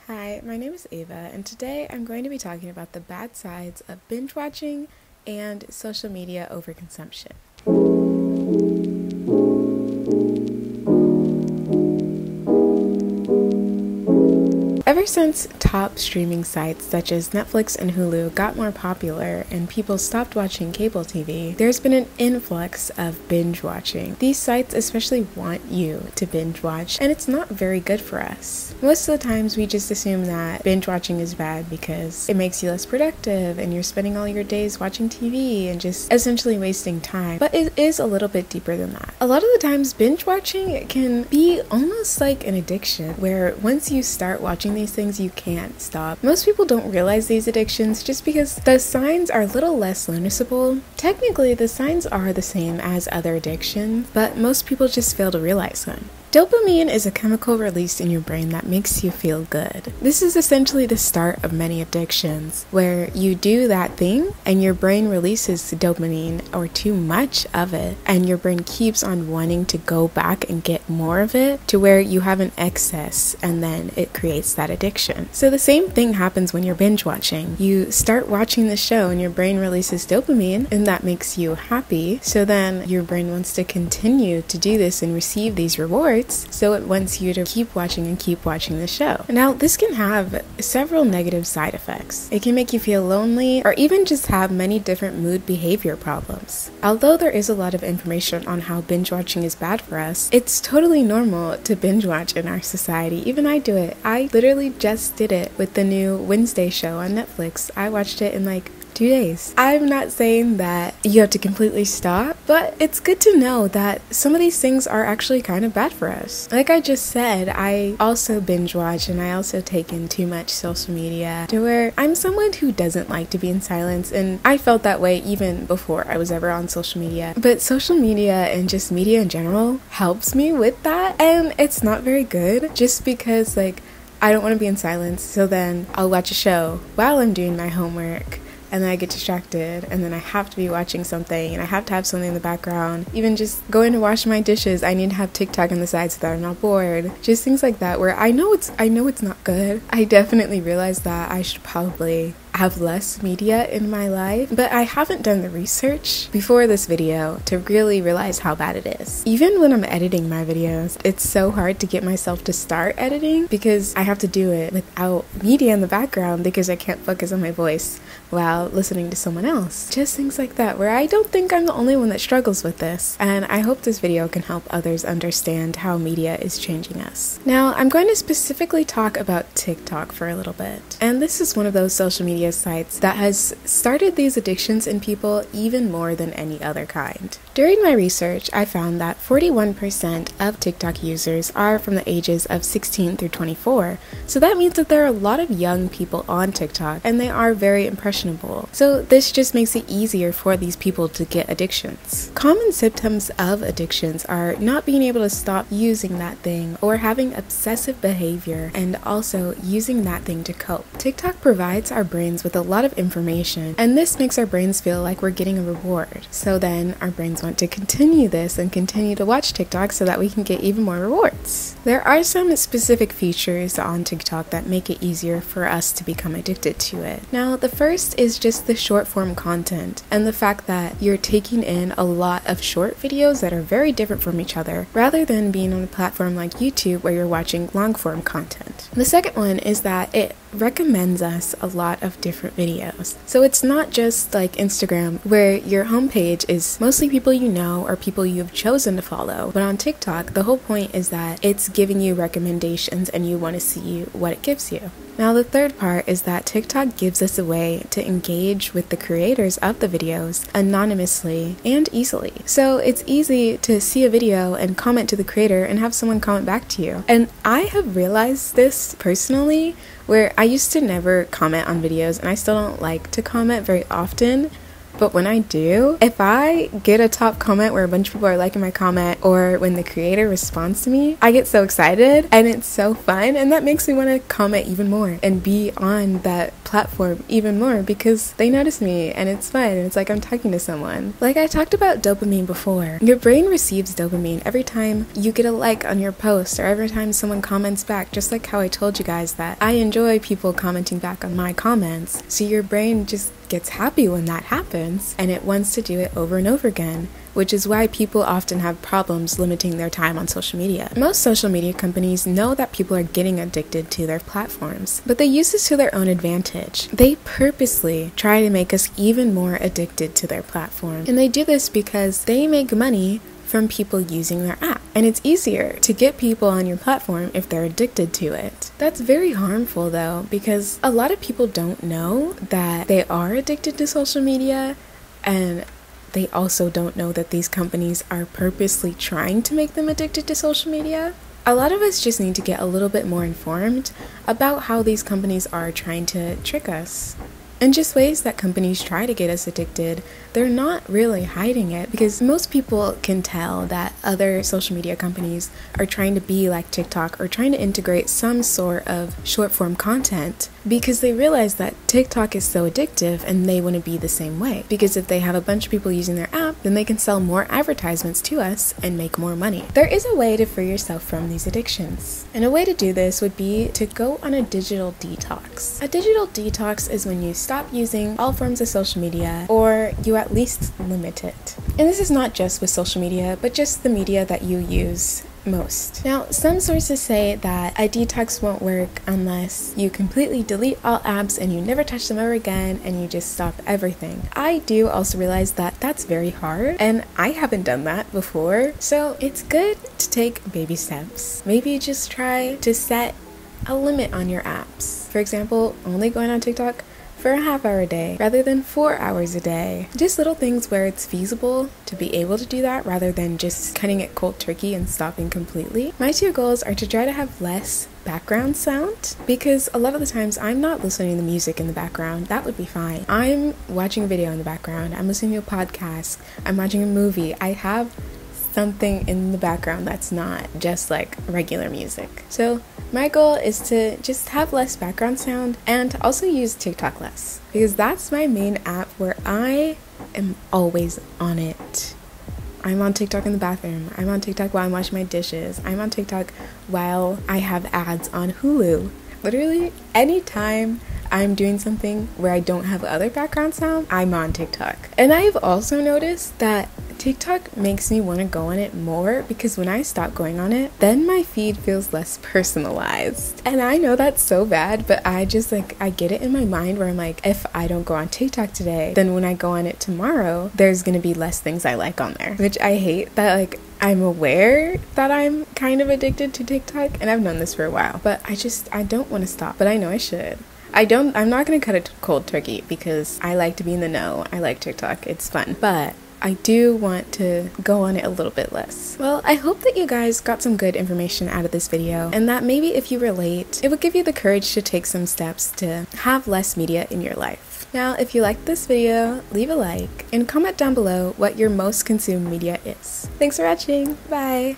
Hi, my name is Ava, and today I'm going to be talking about the bad sides of binge watching and social media overconsumption. Ever since top streaming sites such as Netflix and Hulu got more popular and people stopped watching cable TV, there's been an influx of binge watching. These sites especially want you to binge watch, and it's not very good for us. Most of the times we just assume that binge watching is bad because it makes you less productive and you're spending all your days watching TV and just essentially wasting time. But it is a little bit deeper than that. A lot of the times binge watching can be almost like an addiction where once you start watching these things you can't stop. Most people don't realize these addictions just because the signs are a little less noticeable. Technically, the signs are the same as other addictions, but most people just fail to realize them. Dopamine is a chemical released in your brain that makes you feel good. This is essentially the start of many addictions, where you do that thing and your brain releases the dopamine or too much of it, and your brain keeps on wanting to go back and get more of it to where you have an excess, and then it creates that addiction. So the same thing happens when you're binge watching. You start watching the show and your brain releases dopamine, and that makes you happy, so then your brain wants to continue to do this and receive these rewards. So it wants you to keep watching the show. Now, this can have several negative side effects. It can make you feel lonely or even just have many different mood behavior problems. Although there is a lot of information on how binge watching is bad for us, it's totally normal to binge watch in our society. Even I do it. I literally just did it with the new Wednesday show on Netflix. I watched it in like 2 days. I'm not saying that you have to completely stop, but it's good to know that some of these things are actually kind of bad for us. Like I just said, I also binge watch and I also take in too much social media to where I'm someone who doesn't like to be in silence, and I felt that way even before I was ever on social media. But social media and just media in general helps me with that, and it's not very good just because like I don't want to be in silence, so then I'll watch a show while I'm doing my homework. And then I get distracted, and then I have to be watching something, and I have to have something in the background. Even just going to wash my dishes, I need to have TikTok on the side so that I'm not bored. Just things like that where I know it's not good. I definitely realize that I should probably have less media in my life, but I haven't done the research before this video to really realize how bad it is. Even when I'm editing my videos, it's so hard to get myself to start editing because I have to do it without media in the background because I can't focus on my voice while listening to someone else. Just things like that where I don't think I'm the only one that struggles with this, and I hope this video can help others understand how media is changing us. Now, I'm going to specifically talk about TikTok for a little bit, and this is one of those social media sites that has started these addictions in people even more than any other kind. During my research, I found that 41% of TikTok users are from the ages of 16 through 24, so that means that there are a lot of young people on TikTok, and they are very impressionable. So this just makes it easier for these people to get addictions. Common symptoms of addictions are not being able to stop using that thing or having obsessive behavior and also using that thing to cope. TikTok provides our brains with a lot of information, and this makes our brains feel like we're getting a reward. So then our brains want to continue this and continue to watch TikTok so that we can get even more rewards. There are some specific features on TikTok that make it easier for us to become addicted to it. Now, the first is just the short form content and the fact that you're taking in a lot of short videos that are very different from each other rather than being on a platform like YouTube where you're watching long form content. The second one is that it recommends us a lot of different videos. So it's not just like Instagram where your homepage is mostly people you know or people you've chosen to follow, but on TikTok the whole point is that it's giving you recommendations and you want to see what it gives you. Now, the third part is that TikTok gives us a way to engage with the creators of the videos anonymously and easily. So it's easy to see a video and comment to the creator and have someone comment back to you. And I have realized this personally, where I used to never comment on videos and I still don't like to comment very often. But when I do, if I get a top comment where a bunch of people are liking my comment, or when the creator responds to me, I get so excited and it's so fun, and that makes me want to comment even more and be on that platform even more because they notice me and it's fun and it's like I'm talking to someone. Like I talked about dopamine before. Your brain receives dopamine every time you get a like on your post or every time someone comments back, just like how I told you guys that I enjoy people commenting back on my comments. So your brain just gets happy when that happens and it wants to do it over and over again, which is why people often have problems limiting their time on social media. Most social media companies know that people are getting addicted to their platforms, but they use this to their own advantage. They purposely try to make us even more addicted to their platform, and they do this because they make money from people using their app. And it's easier to get people on your platform if they're addicted to it. That's very harmful though, because a lot of people don't know that they are addicted to social media, and they also don't know that these companies are purposely trying to make them addicted to social media. A lot of us just need to get a little bit more informed about how these companies are trying to trick us. And just ways that companies try to get us addicted, they're not really hiding it, because most people can tell that other social media companies are trying to be like TikTok or trying to integrate some sort of short form content because they realize that TikTok is so addictive and they want to be the same way. Because if they have a bunch of people using their app, then they can sell more advertisements to us and make more money. There is a way to free yourself from these addictions. And a way to do this would be to go on a digital detox. A digital detox is when you stop using all forms of social media, or you at least limit it. And this is not just with social media, but just the media that you use most. Now, some sources say that a detox won't work unless you completely delete all apps and you never touch them ever again and you just stop everything. I do also realize that that's very hard, and I haven't done that before, so it's good to take baby steps. Maybe just try to set a limit on your apps. For example, only going on TikTok for a half hour a day rather than 4 hours a day. Just little things where it's feasible to be able to do that rather than just cutting it cold turkey and stopping completely. My two goals are to try to have less background sound, because a lot of the times I'm not listening to music in the background. That would be fine. I'm watching a video in the background, I'm listening to a podcast, I'm watching a movie. I have something in the background that's not just like regular music. So my goal is to just have less background sound and to also use TikTok less, because that's my main app where I am always on it. I'm on TikTok in the bathroom. I'm on TikTok while I'm washing my dishes. I'm on TikTok while I have ads on Hulu. Literally, anytime I'm doing something where I don't have other background sound, I'm on TikTok. And I've also noticed that TikTok makes me want to go on it more, because when I stop going on it, then my feed feels less personalized. And I know that's so bad, but I just I get it in my mind where I'm like, if I don't go on TikTok today, then when I go on it tomorrow, there's gonna be less things I like on there, which I hate. That I'm aware that I'm kind of addicted to TikTok, and I've known this for a while, but I don't want to stop, but I know I should. I'm not gonna cut it cold turkey because I like to be in the know. I like TikTok, it's fun, but I do want to go on it a little bit less. Well, I hope that you guys got some good information out of this video, and that maybe if you relate, it would give you the courage to take some steps to have less media in your life. Now, if you liked this video, leave a like and comment down below what your most consumed media is. Thanks for watching. Bye!